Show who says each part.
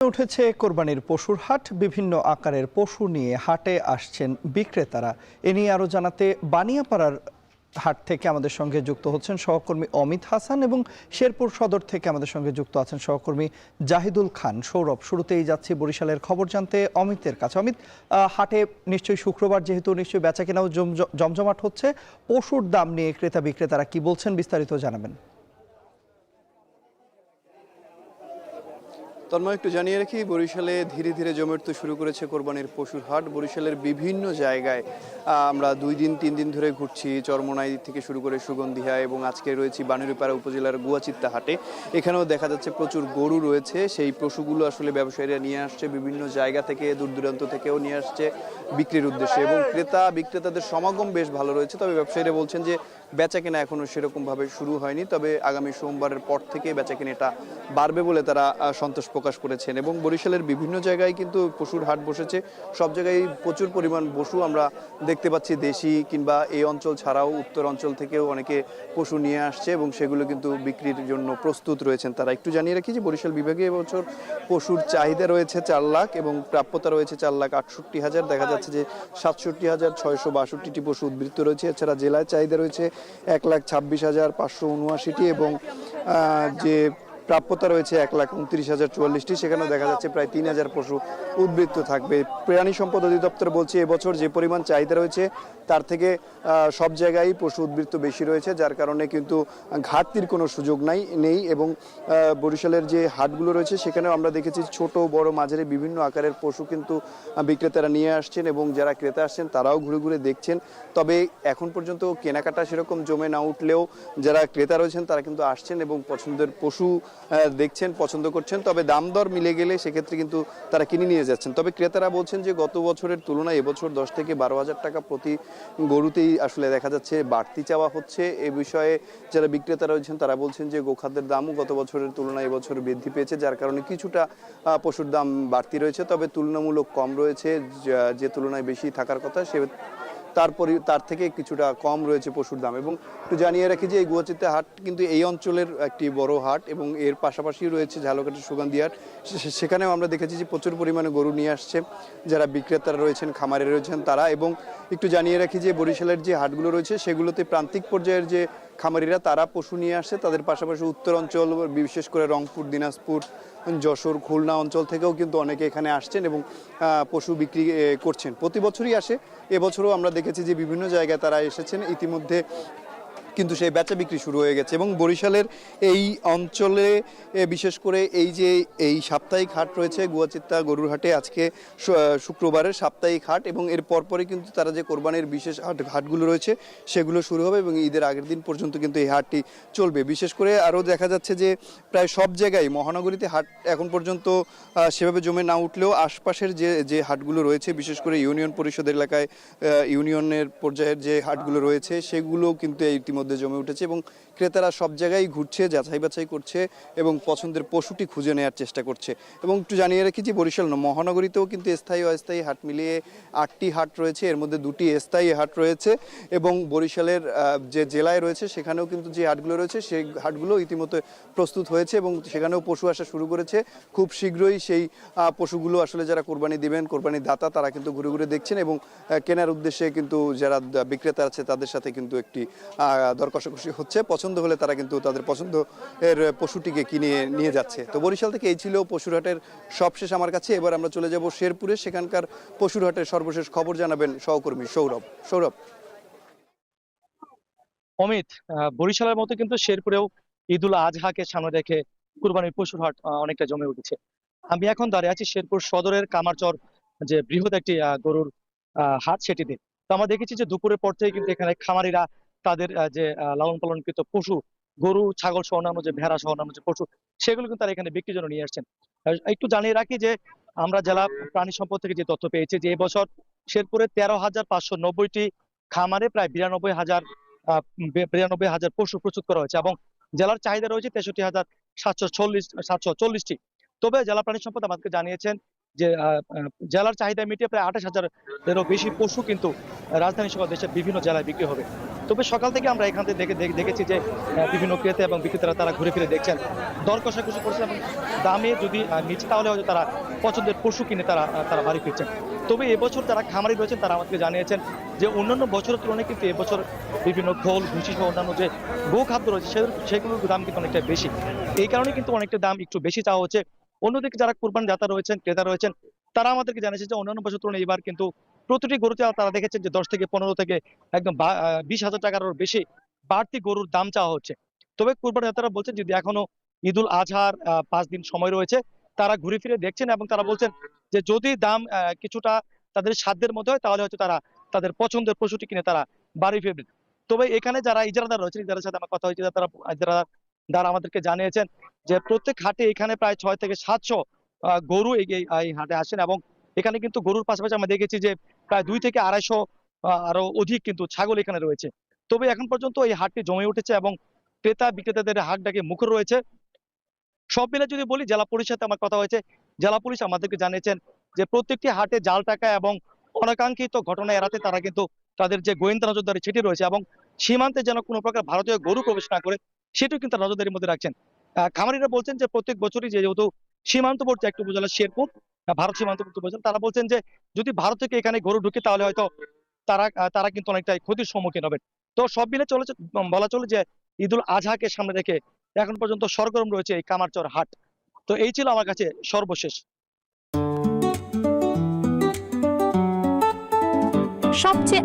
Speaker 1: উঠেছে কোরবানির পশুর হাট। বিভিন্ন আকারের পশু নিয়ে হাটে আসছেন বিক্রেতারা। এ নিয়ে আরো জানাতে বানিয়াপাড়ার হাট থেকে আমাদের সঙ্গে যুক্ত হচ্ছেন সহকর্মী অমিত হাসান এবং শেরপুর সদর থেকে আমাদের সঙ্গে যুক্ত আছেন সহকর্মী জাহিদুল খান সৌরভ। শুরুতেই যাচ্ছি বরিশালের খবর জানতে অমিতের কাছে। অমিত, হাটে নিশ্চয়ই শুক্রবার, যেহেতু নিশ্চয়ই বেচাকেনাও জমজমাট হচ্ছে। পশুর দাম নিয়ে ক্রেতা বিক্রেতারা কি বলছেন, বিস্তারিত জানাবেন।
Speaker 2: তন্ময়, একটু জানিয়ে রাখি, বরিশালে ধীরে ধীরে জমে উঠতে শুরু করেছে কোরবানির পশুর হাট। বরিশালের বিভিন্ন জায়গায় আমরা 2-3 দিন ধরে ঘুরছি। চরমোনাই থেকে শুরু করে সুগন্ধিয়া এবং আজকে রয়েছি বানুরীপাড়া উপজেলার গুয়াচিত্তা হাটে। এখানেও দেখা যাচ্ছে প্রচুর গরু রয়েছে। সেই পশুগুলো আসলে ব্যবসায়ীরা নিয়ে আসছে বিভিন্ন জায়গা থেকে, দূর দূরান্ত থেকেও নিয়ে আসছে বিক্রির উদ্দেশ্যে, এবং ক্রেতা বিক্রেতাদের সমাগম বেশ ভালো রয়েছে। তবে ব্যবসায়ীরা বলছেন যে বেচাকেনা এখনো সেরকমভাবে শুরু হয়নি, তবে আগামী সোমবারের পর থেকে বেচাকেনাটা বাড়বে বলে তারা সন্তোষ প্রকাশ করেছেন। এবং বরিশালের বিভিন্ন জায়গায় কিন্তু পশুর হাট বসেছে। সব জায়গায় প্রচুর পরিমাণ পশু আমরা দেখতে পাচ্ছি, দেশি কিংবা এই অঞ্চল ছাড়াও উত্তর অঞ্চল থেকেও অনেকে পশু নিয়ে আসছে এবং সেগুলো কিন্তু বিক্রির জন্য প্রস্তুত রয়েছেন তারা। একটু জানিয়ে রাখি যে বরিশাল বিভাগে এবছর পশুর চাহিদা রয়েছে 4 লাখ এবং প্রাপ্যতা রয়েছে 4,68,000। দেখা যাচ্ছে যে 67,662টি পশু উদ্বৃত্ত রয়েছে। এছাড়া জেলায় চাহিদা রয়েছে 1,26,579টি এবং যে প্রাপ্যতা রয়েছে 1,29,044টি। সেখানেও দেখা যাচ্ছে প্রায় 3,000 পশু উদ্বৃত্ত থাকবে। প্রাণী সম্পদ অধিদপ্তর বলছে এবছর যে পরিমাণ চাহিদা রয়েছে তার থেকে সব জায়গায় পশু উদ্বৃত্ত বেশি রয়েছে, যার কারণে কিন্তু ঘাটতির কোনো সুযোগ নেই। এবং বরিশালের যে হাটগুলো রয়েছে সেখানেও আমরা দেখেছি ছোট বড় মাঝারি বিভিন্ন আকারের পশু কিন্তু বিক্রেতারা নিয়ে আসছেন এবং যারা ক্রেতা আসছেন তারাও ঘুরে ঘুরে দেখছেন। তবে এখন পর্যন্ত কেনাকাটা সেরকম জমে না উঠলেও যারা ক্রেতা রয়েছেন তারা কিন্তু আসছেন এবং পছন্দের পশু দেখছেন, পছন্দ করছেন। তবে দাম দর মিলে গেলে সেক্ষেত্রে কিন্তু তারা কিনে নিয়ে যাচ্ছেন। তবে ক্রেতারা বলছেন যে গত বছরের তুলনায় এবছর 10 থেকে 12,000 টাকা প্রতি গরুতেই আসলে দেখা যাচ্ছে বাড়তি চাওয়া হচ্ছে। এ বিষয়ে যারা বিক্রেতা রয়েছেন তারা বলছেন যে গোখাদ্যের দামও গত বছরের তুলনায় এবছর বৃদ্ধি পেয়েছে, যার কারণে কিছুটা পশুর দাম বাড়তি রয়েছে। তবে তুলনামূলক কম রয়েছে, যে তুলনায় বেশি থাকার কথা সে তার থেকে কিছুটা কম রয়েছে পশুর দাম। এবং একটু জানিয়ে রাখি যে এই গুয়াচিত্তা হাট কিন্তু এই অঞ্চলের একটি বড় হাট এবং এর পাশাপাশি রয়েছে ঝালকাঠির সুগন্ধি হাট। সেখানেও আমরা দেখেছি যে প্রচুর পরিমাণে গরু নিয়ে আসছে যারা বিক্রেতারা রয়েছেন, খামারে রয়েছেন তারা। এবং একটু জানিয়ে রাখি যে বরিশালের যে হাটগুলো রয়েছে সেগুলোতে প্রান্তিক পর্যায়ের যে খামারিরা তারা পশু নিয়ে আসছে, তাদের পাশাপাশি উত্তর অঞ্চল বিশেষ করে রংপুর, দিনাজপুর, যশোর, খুলনা অঞ্চল থেকেও কিন্তু অনেকে এখানে আসছেন এবং পশু বিক্রি করছেন। প্রতি বছরই আসে, এবছরও আমরা দেখেছি যে বিভিন্ন জায়গায় তারা এসেছেন। ইতিমধ্যে কিন্তু সেই বেচা বিক্রি শুরু হয়ে গেছে। এবং বরিশালের এই অঞ্চলে বিশেষ করে এই সাপ্তাহিক হাট রয়েছে গুয়াচিত্তা গরুর হাটে, আজকে শুক্রবারের সাপ্তাহিক হাট, এবং এর পরপরই কিন্তু তারা যে কোরবানির বিশেষ হাটগুলো রয়েছে সেগুলো শুরু হবে এবং ঈদের আগের দিন পর্যন্ত কিন্তু এই হাটটি চলবে। বিশেষ করে আরও দেখা যাচ্ছে যে প্রায় সব জায়গায় মহানগরীতে হাট এখন পর্যন্ত সেভাবে জমে না উঠলেও আশপাশের যে হাটগুলো রয়েছে, বিশেষ করে ইউনিয়ন পরিষদ এলাকায় ইউনিয়নের পর্যায়ের যে হাটগুলো রয়েছে সেগুলো কিন্তু ইতিমধ্যে জমে উঠেছে এবং ক্রেতারা সব জায়গায় ঘুরছে, যাচাই বাছাই করছে এবং পছন্দের পশুটি খুঁজে নেওয়ার চেষ্টা করছে। এবং একটু জানিয়ে রাখি যে বরিশাল মহানগরীতেও কিন্তু স্থায়ী অস্থায়ী হাট মিলিয়ে 8টি হাট রয়েছে, এর মধ্যে 2টি স্থায়ী হাট রয়েছে। এবং বরিশালের যে জেলায় রয়েছে সেখানেও কিন্তু যে হাটগুলো রয়েছে সেই হাটগুলো ইতিমধ্যে প্রস্তুত হয়েছে এবং সেখানেও পশু আসা শুরু করেছে। খুব শীঘ্রই সেই পশুগুলো আসলে যারা কোরবানি দিবেন, কোরবানি দাতা, তারা কিন্তু ঘুরে ঘুরে দেখছেন এবং কেনার উদ্দেশ্যে কিন্তু যারা বিক্রেতা আছে তাদের সাথে কিন্তু একটি দর কষাকষি হচ্ছে। পছন্দ হলে তারা কিন্তু তাদের পছন্দের পশুটিকে কিনে নিয়ে যাচ্ছে। তো বরিশাল থেকে এই ছিল পশুর হাটের সবশেষ আমার কাছে। এবার আমরা চলে যাব শেরপুরে, সেখানকার পশুর হাটের সর্বশেষ খবর জানাবেন সহকর্মী সৌরভ।
Speaker 3: অমিত, বরিশালের মতো কিন্তু শেরপুরেও ঈদুল আজহাকে সামনে রেখে কুরবানির পশুর হাট অনেকটা জমে উঠেছে। আমি এখন দাঁড়িয়ে আছি শেরপুর সদরের কামারচর, যে বৃহৎ একটি গরুর হাট, সেটিতে। তো আমরা দেখেছি যে দুপুরের পর থেকে কিন্তু এখানে খামারিরা তাদের যে লালন পালনকৃত পশু, গরু, ছাগল সহ অন্যান্য যে ভেড়া সহ অন্যান্য যে পশু, সেগুলো কিন্তু তারা এখানে বিক্রির জন্য নিয়ে আসছেন। একটু জানিয়ে রাখি যে আমরা জেলা প্রাণী সম্পদ থেকে যে তথ্য পেয়েছি যে এবছর শেরপুরে 13,590টি খামারে প্রায় 92,000 পশু প্রস্তুত করা হয়েছে এবং জেলার চাহিদা রয়েছে 63,740টি। তবে জেলা প্রাণী সম্পদ আমাদেরকে জানিয়েছেন যে জেলার চাহিদা মিটিয়ে প্রায় 28,000-এরও বেশি পশু কিন্তু রাজধানী সহ দেশের বিভিন্ন জেলায় বিক্রি হবে। তবে সকাল থেকে আমরা এখান থেকে দেখেছি যে বিভিন্ন ক্রেতা এবং বিক্রেতারা তারা ঘুরে ফিরে দেখছেন, দর কষাকষি করছেন এবং দামে যদি নিচে তাহলে হয়তো তারা পছন্দের পশু কিনে তারা বাড়ি ফিরছেন। তবে এবছর যারা খামারি রয়েছেন তারা আমাদেরকে জানিয়েছেন যে অন্যান্য বছরের তুলনায় কিন্তু এবছর বিভিন্ন খোল ভুসি সহ অন্যান্য যে গোখাদ্য রয়েছে সেগুলোর দাম কিন্তু অনেকটা বেশি। এই কারণে কিন্তু অনেকটা দাম একটু বেশি চাওয়া হচ্ছে। অন্যদিকে যারা কুরবান দাতা রয়েছেন, ক্রেতা রয়েছেন, তারা আমাদেরকে জানিয়েছে যে অন্যান্য বছর তুলনায় এবার কিন্তু প্রতিটি গরুতে তারা দেখেছেন যে 10 থেকে 15 থেকে একদম 20,000 টাকারও বেশি বাড়তি গরুর দাম চাওয়া হচ্ছে। তবে কুরবান দাতারা বলছেন যদি এখনো ঈদুল আজহার 5 দিন সময় রয়েছে, তারা ঘুরে ফিরে দেখছেন এবং তারা বলছেন যে যদি দাম কিছুটা তাদের সাধ্যের মধ্যে হয় তাহলে হয়তো তারা তাদের পছন্দের পশুটি কিনে তারা বাড়ি ফিরবেন। তবে এখানে যারা ইজারাদার রয়েছেন, ইজারার সাথে আমার কথা হয়েছে, ইজারাদার আমাদেরকে জানিয়েছেন যে প্রত্যেক হাটে এখানে প্রায় 6 থেকে 700 গরু এই হাটে আসেন এবং এখানে কিন্তু গরুর পাশাপাশি আমরা দেখেছি যে প্রায় 2 থেকে 250 আরো অধিক কিন্তু ছাগল এখানে রয়েছে। তবে এখন পর্যন্ত এই হাটটি জমে উঠেছে এবং ক্রেতা বিক্রেতাদের হাট ডাকে মুখর রয়েছে। সব মিলে যদি বলি জেলা পুলিশের সাথে আমার কথা হয়েছে, জেলা পুলিশ আমাদেরকে জানিয়েছেন যে প্রত্যেকটি হাটে জাল টাকা এবং অনাকাঙ্ক্ষিত ঘটনা এড়াতে তারা কিন্তু তাদের যে গোয়েন্দা নজরদারি সেটি রয়েছে এবং সীমান্তে যেন কোনো প্রকার ভারতীয় গরু প্রবেশ না করে সেটিও কিন্তু নজরদারির মধ্যে রাখছেন। খামারিরা বলছেন যে প্রত্যেক বছরই যেহেতু সীমান্তবর্তী একটা উপজেলা শেরপুর, ভারত সীমান্তবর্তী উপজেলা, তারা বলছেন যে যদি ভারত থেকে এখানে গরু ঢুকে তাহলে হয়তো তারা কিন্তু অনেকটাই ক্ষতির সম্মুখীন হবেন। তো সব মিলে বলা চলে যে ঈদুল আজহাকে সামনে রেখে এখন পর্যন্ত সরগরম রয়েছে এই কামারচর হাট। তো এই ছিল আমার কাছে সর্বশেষ।
Speaker 4: সবচেয়ে